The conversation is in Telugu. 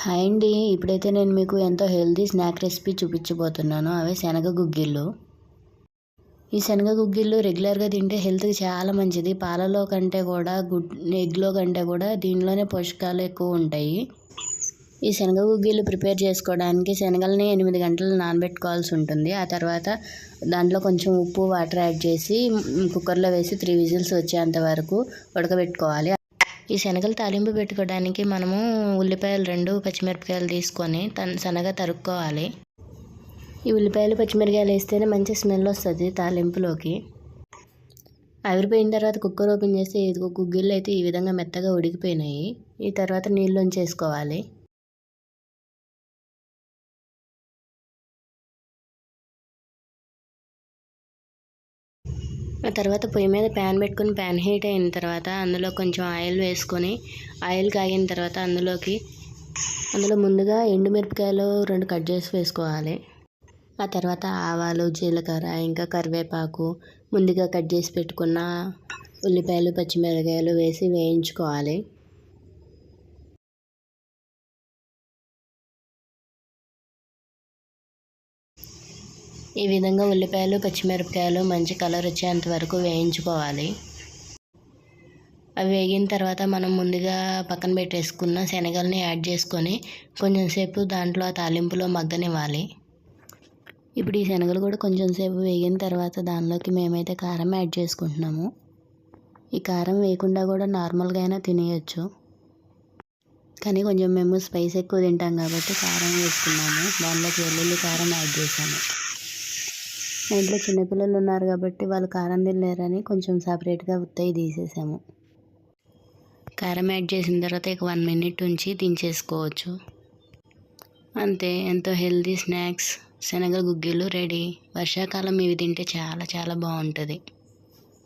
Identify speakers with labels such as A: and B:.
A: హాయ్ అండి. ఇప్పుడైతే నేను మీకు ఎంతో హెల్తీ స్నాక్ రెసిపీ చూపించబోతున్నాను. అవే శనగ గుగ్గిళ్ళు. ఈ శనగ గుగ్గిళ్ళు రెగ్యులర్గా తింటే హెల్త్కి చాలా మంచిది. పాలలో కంటే కూడా ఎగ్లో కంటే కూడా దీనిలోనే పోషకాలు ఎక్కువ ఉంటాయి. ఈ శనగ గుగ్గిళ్ళు ప్రిపేర్ చేసుకోవడానికి శనగల్ని 8 గంటలు నానబెట్టుకోవాల్సి ఉంటుంది. ఆ తర్వాత దాంట్లో కొంచెం ఉప్పు, వాటర్ యాడ్ చేసి కుక్కర్లో వేసి 3 విజిల్స్ వచ్చేంత వరకు ఉడకబెట్టుకోవాలి. ఈ శనగలు తాలింపు పెట్టుకోవడానికి మనము ఉల్లిపాయలు 2, పచ్చిమిరపకాయలు తీసుకొని సన్నగా తరుక్కోవాలి. ఈ ఉల్లిపాయలు, పచ్చిమిరపకాయలు వేస్తేనే మంచి స్మెల్ వస్తుంది తాలింపులోకి. ఆవిరిపోయిన తర్వాత కుక్కర్ ఓపెన్ చేస్తే ఇదిగో గుగ్గిళ్ళు అయితే ఈ విధంగా మెత్తగా ఉడికిపోయినాయి. ఈ తర్వాత నీళ్ళలోంచి వేసుకోవాలి. ఆ తర్వాత పొయ్యి మీద ప్యాన్ పెట్టుకొని ప్యాన్ హీట్ అయిన తర్వాత అందులో కొంచెం ఆయిల్ వేసుకొని ఆయిల్ కాగిన తర్వాత అందులో ముందుగా ఎండుమిరపకాయలు 2 కట్ చేసి వేసుకోవాలి. ఆ తర్వాత ఆవాలు, జీలకర్ర, ఇంకా కరివేపాకు, ముందుగా కట్ చేసి పెట్టుకున్న ఉల్లిపాయలు, పచ్చిమిరపకాయలు వేసి వేయించుకోవాలి. ఈ విధంగా ఉల్లిపాయలు, పచ్చిమిరపకాయలు మంచి కలర్ వచ్చేంత వరకు వేయించుకోవాలి. అవి వేగిన తర్వాత మనం ముందుగా పక్కన పెట్టేసుకున్న శనగల్ని యాడ్ చేసుకొని కొంచెం సేపు దాంట్లో తాలింపులో మగ్గనివ్వాలి. ఇప్పుడు ఈ శనగలు కూడా కొంచెం సేపు వేగిన తర్వాత దానిలోకి మేమైతే కారం యాడ్ చేసుకుంటున్నాము. ఈ కారం వేయకుండా కూడా నార్మల్గా అయినా తినేయచ్చు, కానీ కొంచెం మేము స్పైస్ ఎక్కువ తింటాం కాబట్టి కారం వేసుకున్నాము. దానిలోకి వెల్లుల్లి కారం యాడ్ చేసాము. మా ఇంట్లో చిన్నపిల్లలు ఉన్నారు కాబట్టి వాళ్ళు కారం తినలేరని కొంచెం సపరేట్గా ఉత్తయి తీసేసాము. కారం యాడ్ చేసిన తర్వాత ఇక 1 మినిట్ ఉంచి దించేసుకోవచ్చు. అంతే, ఎంతో హెల్తీ స్నాక్స్ శనగ గుగ్గిళ్ళు రెడీ. వర్షాకాలం ఇవి తింటే చాలా చాలా బాగుంటుంది.